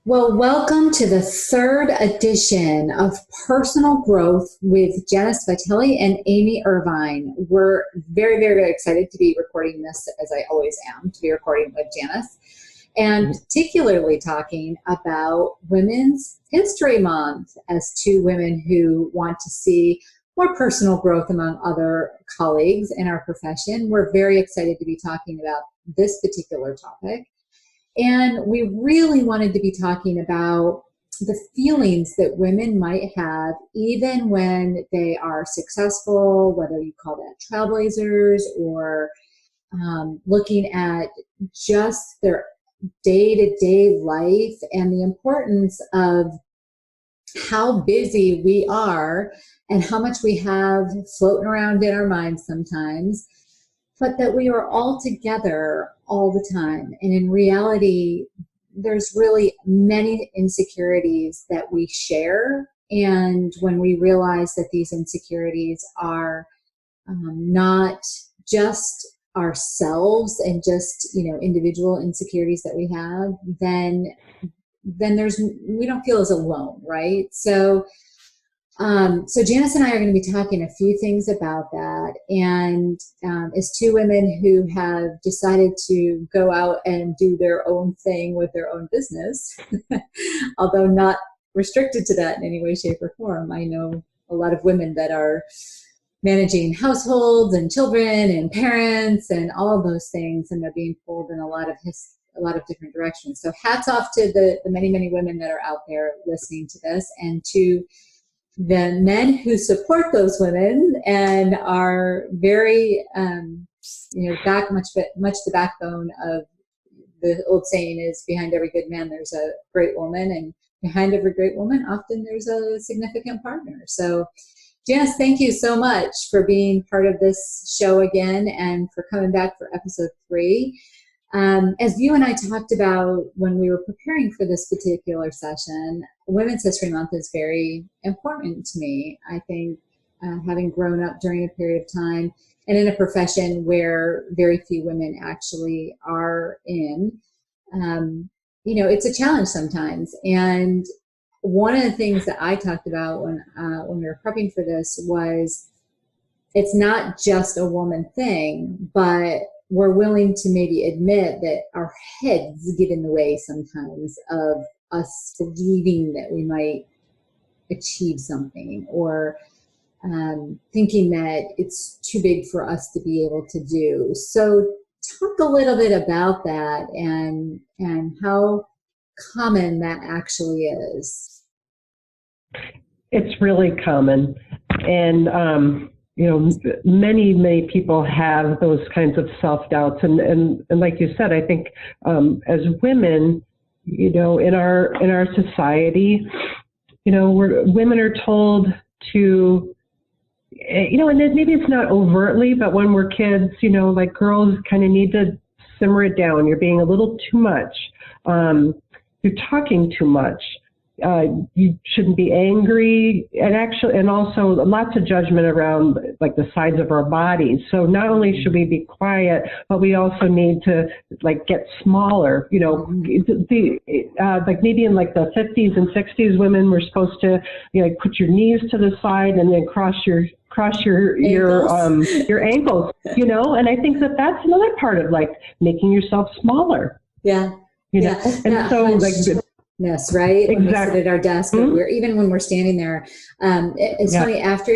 Well, welcome to the third edition of Personal Growth with Janice Vitelli and Amy Irvine. We're very, very, very excited to be recording this, as I always am, to be recording with Janice, and particularly talking about Women's History Month as two women who want to see more personal growth among other colleagues in our profession. We're very excited to be talking about this particular topic. And we really wanted to be talking about the feelings that women might have even when they are successful, whether you call that trailblazers or looking at just their day-to-day life and the importance of how busy we are and how much we have floating around in our minds sometimes, but that we are all together all the time. And in reality, there's really many insecurities that we share. And when we realize that these insecurities are not just ourselves and just, individual insecurities that we have, then we don't feel as alone, right? So Janice and I are going to be talking a few things about that. And as two women who have decided to go out and do their own thing with their own business, although not restricted to that in any way, shape, or form, I know a lot of women that are managing households and children and parents and all of those things, and they're being pulled in a lot of different directions. So hats off to the many, many women that are out there listening to this, and to the men who support those women and are very, much the backbone of the old saying is, behind every good man, there's a great woman, and behind every great woman, often there's a significant partner. So Janice, thank you so much for being part of this show again and for coming back for episode 3. As you and I talked about when we were preparing for this particular session, Women's History Month is very important to me. I think having grown up during a period of time and in a profession where very few women actually are in, it's a challenge sometimes. And one of the things that I talked about when we were prepping for this was it's not just a woman thing, but we're willing to maybe admit that our heads get in the way sometimes of us believing that we might achieve something, or thinking that it's too big for us to be able to do. So talk a little bit about that and how common that actually is. It's really common. And, many people have those kinds of self-doubts. And like you said, I think as women, in our society, women are told to, and maybe it's not overtly, but when we're kids, like girls kind of need to simmer it down. You're being a little too much. You're talking too much. You shouldn't be angry, and also lots of judgment around like the size of our bodies. So not only should we be quiet, but we also need to like get smaller. Like maybe in like the 50s and 60s, women were supposed to like put your knees to the side and then cross your ankles. And I think that's another part of like making yourself smaller. Yeah. And so like. Yes, right. Exactly. When we sit at our desk, even when we're standing there, it's funny. After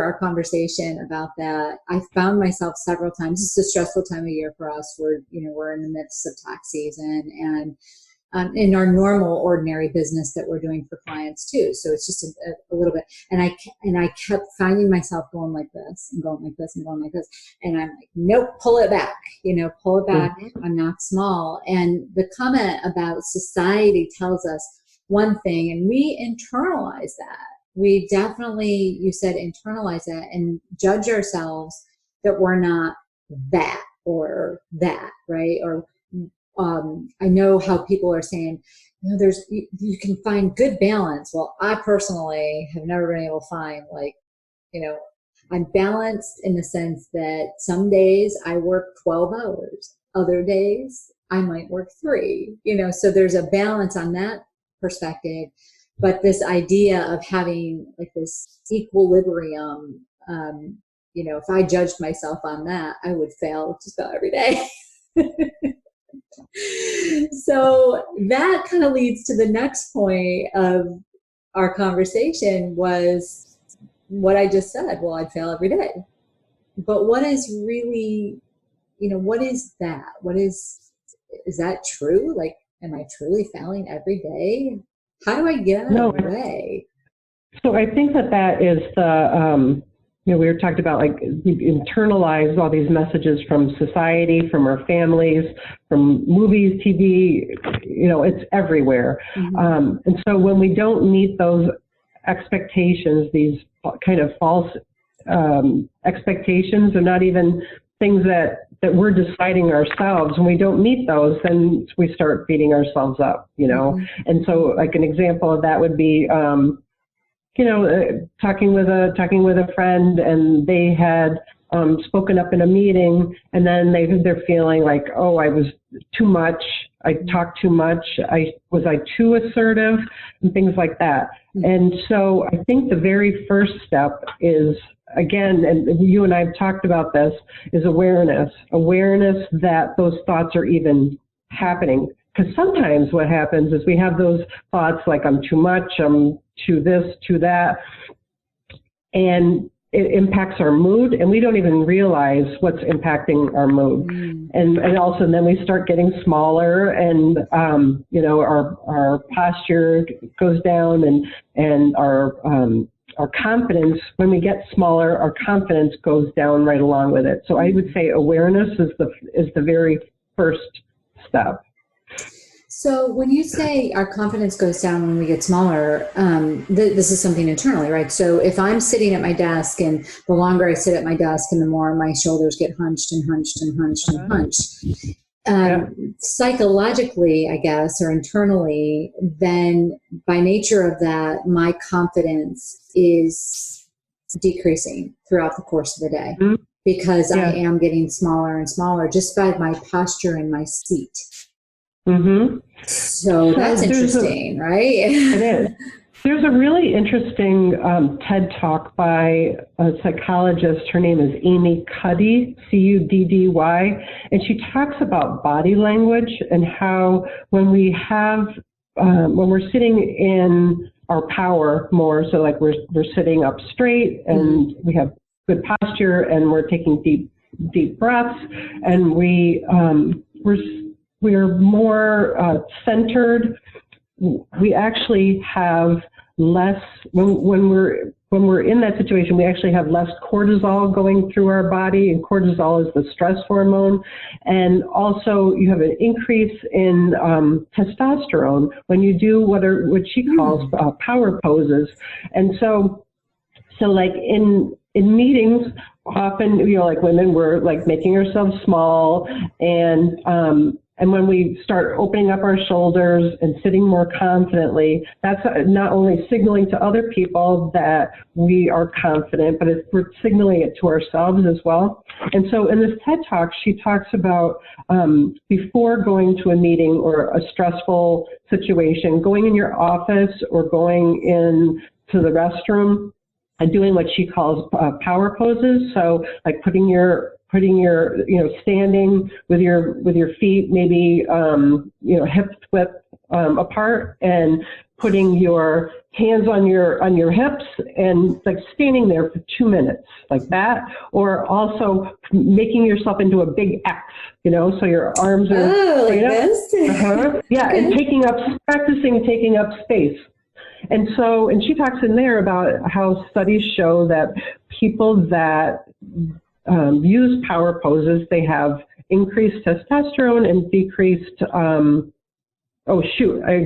our conversation about that, I found myself several times. It's a stressful time of year for us. We're in the midst of tax season, and in our normal, ordinary business that we're doing for clients too. So it's just a little bit. And I kept finding myself going like this and going like this and going like this. And I'm like, nope, pull it back, pull it back. Mm-hmm. I'm not small. And the comment about society tells us one thing, and we internalize that. We definitely, you said, internalize that and judge ourselves that we're not that or that, right? Or I know how people are saying, you can find good balance. Well, I personally have never been able to find I'm balanced in the sense that some days I work 12 hours. Other days I might work 3, so there's a balance on that perspective. But this idea of having like this equilibrium, if I judged myself on that, I would fail just about every day. So that kind of leads to the next point of our conversation, was what I just said. Well, I'd fail every day. But what is really, what is that? Is that true? Like, am I truly failing every day? How do I get out of the way? So I think that is the, we were talking about, like, we internalize all these messages from society, from our families, from movies, TV, it's everywhere. Mm-hmm. And so when we don't meet those expectations, these kind of false expectations, or not even things that we're deciding ourselves, when we don't meet those, then we start beating ourselves up, Mm-hmm. And so, like, an example of that would be, talking with a friend, and they had spoken up in a meeting, and then they're feeling like, oh, I was too much, I talked too much, was I too assertive, and things like that. Mm-hmm. And so I think the very first step is, again, and you and I have talked about this, is awareness that those thoughts are even happening. Because sometimes what happens is we have those thoughts like, I'm too much, I'm too this, too that, and it impacts our mood, and we don't even realize what's impacting our mood. Mm. And also then we start getting smaller, and our posture goes down, and our confidence, when we get smaller, our confidence goes down right along with it. So I would say awareness is the very first step. So when you say our confidence goes down when we get smaller, this is something internally, right? So if I'm sitting at my desk, and the longer I sit at my desk, and the more my shoulders get hunched and hunched and hunched and hunched, psychologically, I guess, or internally, then by nature of that, my confidence is decreasing throughout the course of the day, because I am getting smaller and smaller just by my posture in my seat. Mm-hmm. So that's interesting, right? It is. There's a really interesting TED Talk by a psychologist. Her name is Amy Cuddy, Cuddy, and she talks about body language, and how when we're sitting in our power more, so like we're sitting up straight, and we have good posture, and we're taking deep breaths, and we're more centered. We actually have less, when we're in that situation, we actually have less cortisol going through our body, and cortisol is the stress hormone. And also you have an increase in testosterone when you do what she calls power poses. And so like in meetings, often, like women, we're like making ourselves small, and when we start opening up our shoulders and sitting more confidently, that's not only signaling to other people that we are confident, but we're signaling it to ourselves as well. And so in this TED Talk, she talks about before going to a meeting or a stressful situation, going in your office or going into the restroom and doing what she calls power poses. So like putting your standing with your feet maybe hip width apart, and putting your hands on your hips, and like standing there for 2 minutes like that. Or also making yourself into a big X, so your arms are like this. Yeah, and practicing taking up space. And she talks in there about how studies show that people that use power poses, they have increased testosterone and decreased, I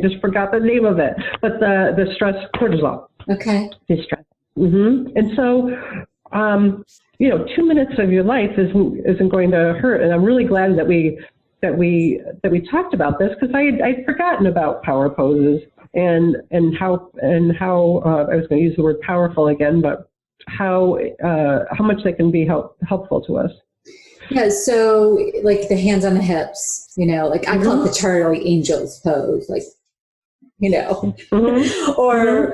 just forgot the name of it, but the stress cortisol. Okay. The stress. Mm-hmm. And so, 2 minutes of your life isn't going to hurt. And I'm really glad that we talked about this, because I'd forgotten about power poses and how I was going to use the word powerful again, but how much they can be helpful to us. Yeah, so like the hands on the hips, like I call it the Charlie Angels pose, like, or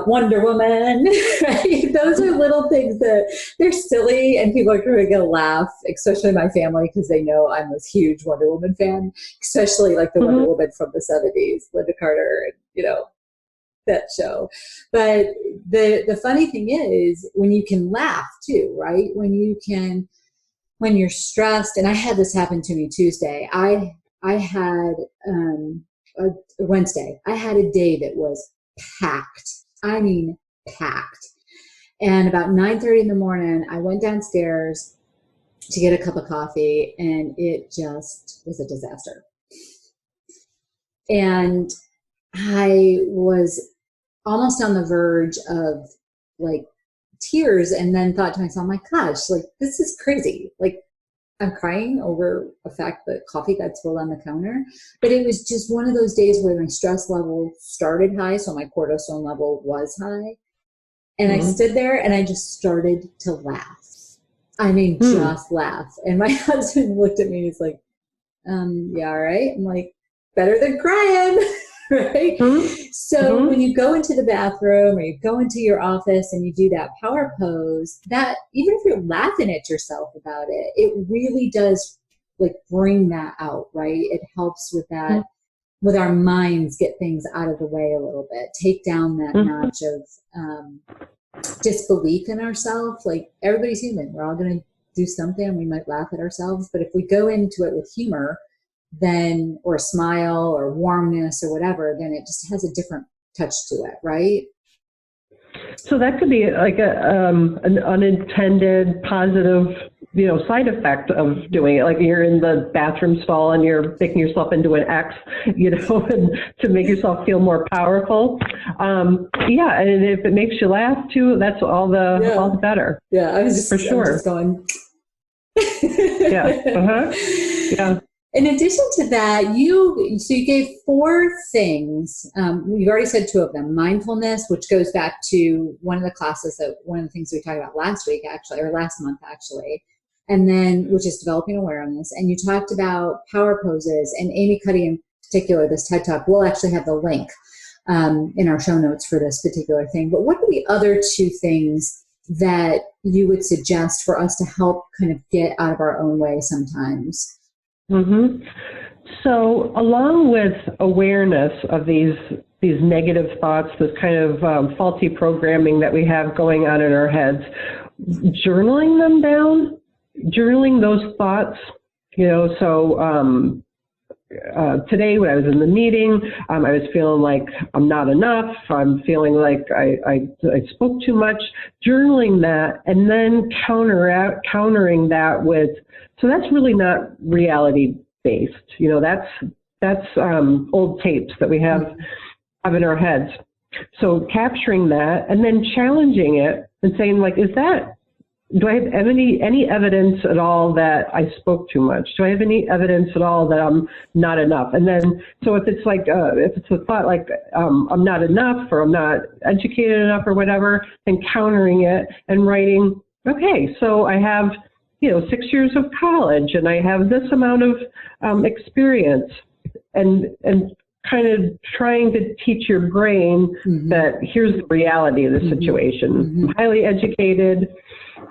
Wonder Woman, right? Those are little things that they're silly and people are going to laugh, especially my family, because they know I'm a huge Wonder Woman fan, especially like the Wonder Woman from the 70s, Linda Carter, and, that show. But the funny thing is when you can laugh too, right? When you're stressed, and I had this happen to me Tuesday. I had Wednesday. I had a day that was packed. I mean, packed. And about 9:30 in the morning, I went downstairs to get a cup of coffee, and it just was a disaster. And I was almost on the verge of like tears, and then thought to myself, my gosh, like this is crazy. Like I'm crying over the fact that coffee got spilled on the counter. But it was just one of those days where my stress level started high, so my cortisol level was high. And I stood there and I just started to laugh. I mean, just laugh. And my husband looked at me and he's like, yeah, all right. I'm like, better than crying. Right? So when you go into the bathroom or you go into your office and you do that power pose, that even if you're laughing at yourself about it, it really does like bring that out, right? It helps with that, with our minds, get things out of the way a little bit, take down that notch of disbelief in ourselves. Like everybody's human. We're all going to do something and we might laugh at ourselves. But if we go into it with humor, then, or a smile or warmness or whatever, then it just has a different touch to it, right? So that could be like an unintended positive, side effect of doing it. Like you're in the bathroom stall and you're making yourself into an X, and to make yourself feel more powerful. Yeah, and if it makes you laugh too, that's all the better. Yeah, I was just for sure. I'm just going. Yeah. Yeah. In addition to that, you gave 4 things. You've already said 2 of them. Mindfulness, which goes back to one of the things we talked about last month actually, and then which is developing awareness. And you talked about power poses, and Amy Cuddy in particular. This TED Talk, we'll actually have the link in our show notes for this particular thing. But what are the other 2 things that you would suggest for us to help kind of get out of our own way sometimes? So along with awareness of these negative thoughts, this kind of faulty programming that we have going on in our heads, journaling them down, journaling those thoughts, today when I was in the meeting, I was feeling like I'm not enough. I'm feeling like I spoke too much. Journaling that and then countering that with, so that's really not reality based. That's old tapes that we have in our heads. So capturing that and then challenging it and saying like, do I have any evidence at all that I spoke too much? Do I have any evidence at all that I'm not enough? And then, so if it's like, if it's a thought like I'm not enough or I'm not educated enough or whatever, then countering it and writing, okay, so I have, 6 years of college and I have this amount of experience, and kind of trying to teach your brain that here's the reality of the situation. I'm highly educated.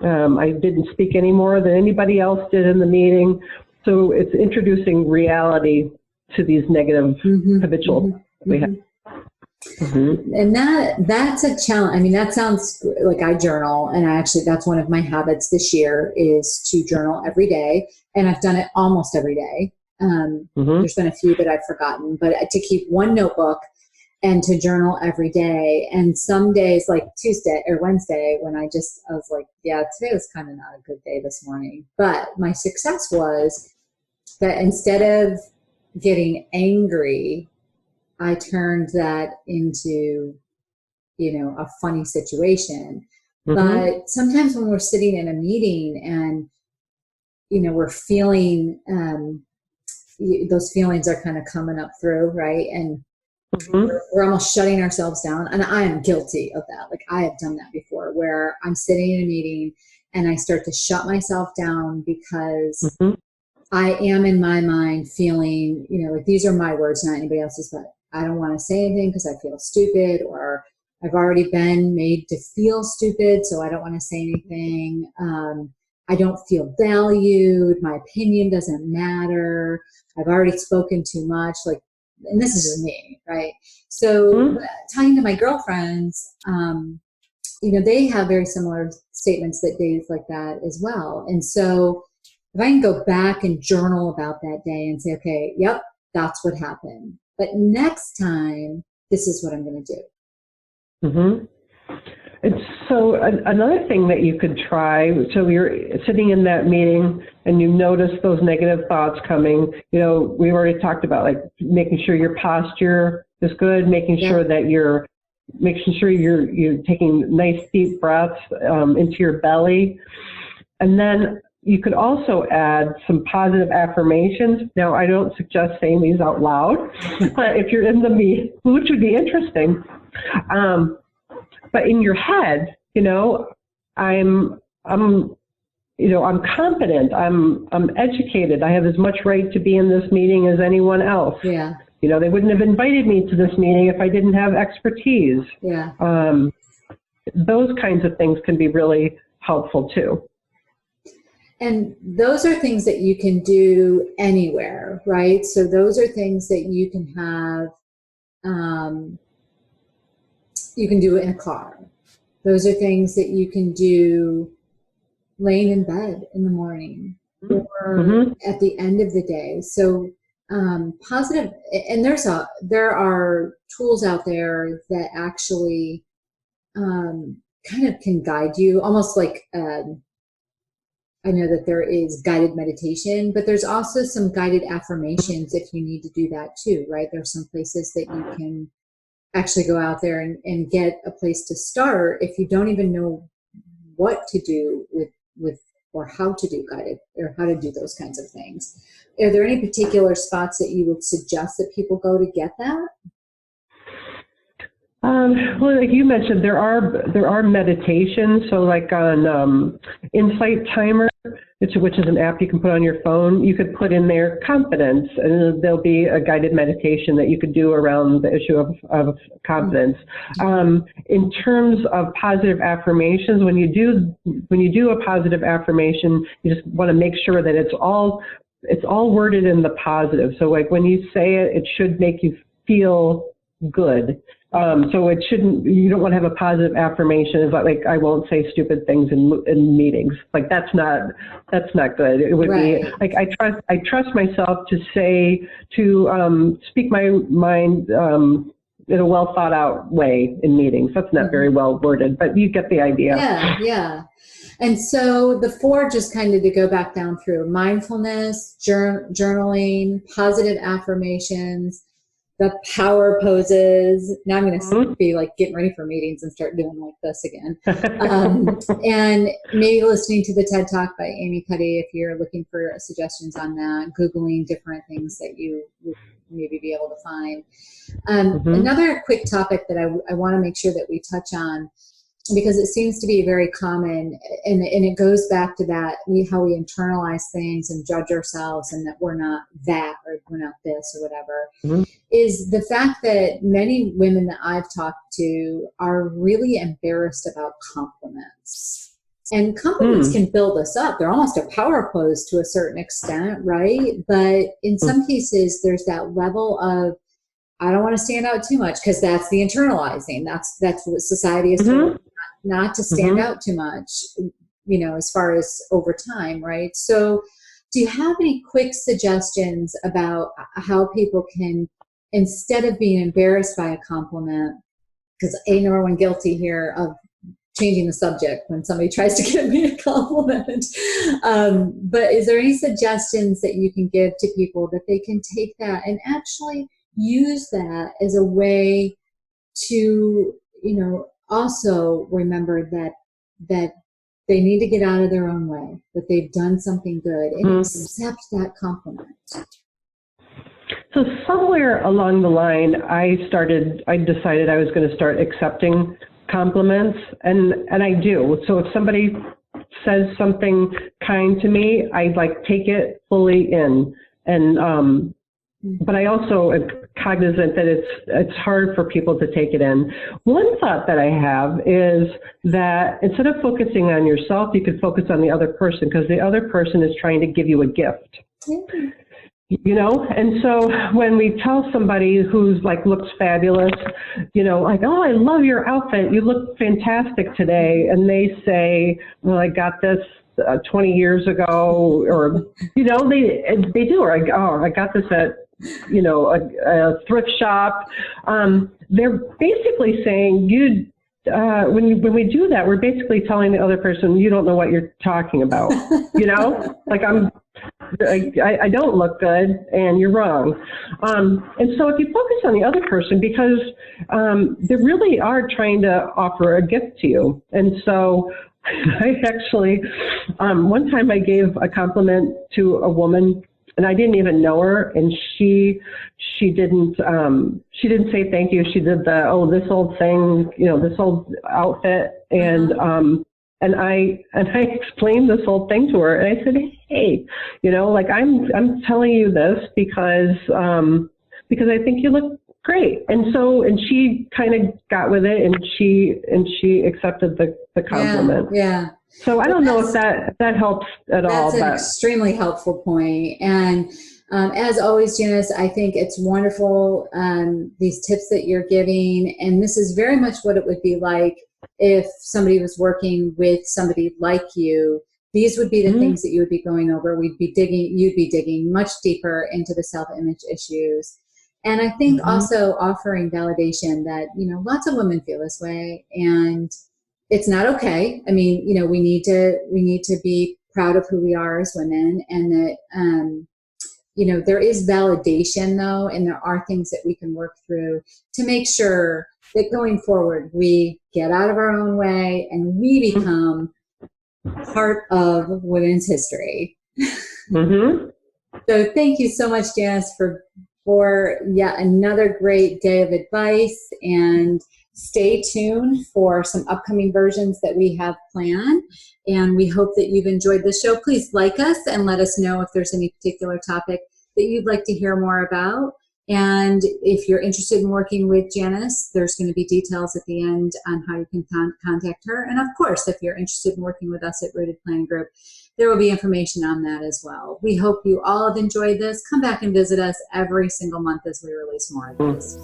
I didn't speak any more than anybody else did in the meeting. So it's introducing reality to these negative habitual we have. And that's a challenge. I mean, that sounds like I journal, and that's one of my habits this year is to journal every day, and I've done it almost every day. There's been a few that I've forgotten, but to keep one notebook and to journal every day. And some days like Tuesday or Wednesday when I was like, yeah, today was kind of not a good day this morning. But my success was that instead of getting angry, I turned that into, a funny situation. But sometimes when we're sitting in a meeting and, we're feeling, those feelings are kind of coming up through, right? And we're almost shutting ourselves down. And I am guilty of that. Like I have done that before where I'm sitting in a meeting and I start to shut myself down because Mm-hmm. I am in my mind feeling, like these are my words, not anybody else's, but I don't want to say anything because I feel stupid, or I've already been made to feel stupid, so I don't want to say anything. I don't feel valued. My opinion doesn't matter. I've already spoken too much. And this is just me, right? So talking to my girlfriends, they have very similar statements that days like that as well. And so if I can go back and journal about that day and say, okay, yep, that's what happened. But next time, this is what I'm going to do. Mm-hmm. And so another thing that you could try, so you're sitting in that meeting and you notice those negative thoughts coming, we already talked about like making sure your posture is good, making sure that you're taking nice deep breaths into your belly. And then you could also add some positive affirmations. Now, I don't suggest saying these out loud, but if you're in the meeting, which would be interesting. But in your head, I'm competent, I'm educated, I have as much right to be in this meeting as anyone else. Yeah. They wouldn't have invited me to this meeting if I didn't have expertise. Yeah. Those kinds of things can be really helpful too. And those are things that you can do anywhere, right? So those are things that you can have, you can do it in a car. Those are things that you can do laying in bed in the morning or at the end of the day. So positive, and there are tools out there that actually kind of can guide you, almost like I know that there is guided meditation, but there's also some guided affirmations if you need to do that too, right? There's some places that you can actually go out there and get a place to start if you don't even know what to do with or how to do guided or how to do those kinds of things. Are there any particular spots that you would suggest that people go to get that? Well, like you mentioned, there are meditations. So like on Insight Timer, which is an app you can put on your phone, you could put in there confidence, and there'll be a guided meditation that you could do around the issue of confidence. In terms of positive affirmations, when you do a positive affirmation, you just want to make sure that it's all worded in the positive. So like when you say it, it should make you feel good. So you don't want to have a positive affirmation. It's like I won't say stupid things in meetings. Like that's not good. It would be like I trust myself to speak my mind in a well thought out way in meetings. That's not very well worded, but you get the idea. Yeah. And so the 4, just kind of to go back down through: mindfulness, journaling, positive affirmations, the power poses. Now I'm going to be like getting ready for meetings and start doing like this again. And maybe listening to the TED Talk by Amy Cuddy if you're looking for suggestions on that, Googling different things that you would maybe be able to find. Another quick topic that I want to make sure that we touch on, because it seems to be very common, and it goes back to that, how we internalize things and judge ourselves and that we're not that or we're not this or whatever, is the fact that many women that I've talked to are really embarrassed about compliments. And compliments can build us up. They're almost a power pose to a certain extent, right? But in some cases, there's that level of, I don't want to stand out too much, because that's the internalizing. That's what society is told, not to stand out too much, as far as over time, right? So do you have any quick suggestions about how people can, instead of being embarrassed by a compliment, because number one, guilty here of changing the subject when somebody tries to give me a compliment. But is there any suggestions that you can give to people that they can take that and actually use that as a way to, also remember that they need to get out of their own way, that they've done something good, and accept that compliment? So somewhere along the line, I decided I was going to start accepting compliments, and I do. So if somebody says something kind to me, I like take it fully in. And but I also am cognizant that it's hard for people to take it in. One thought that I have is that instead of focusing on yourself, you could focus on the other person, because the other person is trying to give you a gift. Mm-hmm. You know, and so when we tell somebody who's like looks fabulous, you know, like, oh, I love your outfit, you look fantastic today, and they say, well, I got this 20 years ago, or you know, they do, or I got this at, you know, a thrift shop. They're basically saying when we do that, we're basically telling the other person, you don't know what you're talking about. You know, like I don't look good and you're wrong. And so if you focus on the other person, because they really are trying to offer a gift to you. And so I actually, one time I gave a compliment to a woman, and I didn't even know her, and she didn't say thank you. She did this old thing, you know, this old outfit, and I explained this whole thing to her, and I said, hey, you know, like I'm telling you this because I think you look great. And she kind of got with it, and she accepted the compliment. Yeah. So I don't know if that helps at all. That's an extremely helpful point. And as always, Janice, I think it's wonderful, these tips that you're giving. And this is very much what it would be like if somebody was working with somebody like you. These would be the things that you would be going over. You'd be digging much deeper into the self-image issues. And I think also offering validation that, you know, lots of women feel this way, and it's not okay. I mean, you know, we need to be proud of who we are as women, and that, you know, there is validation though, and there are things that we can work through to make sure that going forward, we get out of our own way and we become part of women's history. So thank you so much, Janice, for yet another great day of advice, and stay tuned for some upcoming versions that we have planned. And we hope that you've enjoyed the show. Please like us and let us know if there's any particular topic that you'd like to hear more about. And if you're interested in working with Janice, there's going to be details at the end on how you can contact her. And of course, if you're interested in working with us at Rooted Planning Group, there will be information on that as well. We hope you all have enjoyed this. Come back and visit us every single month as we release more of this.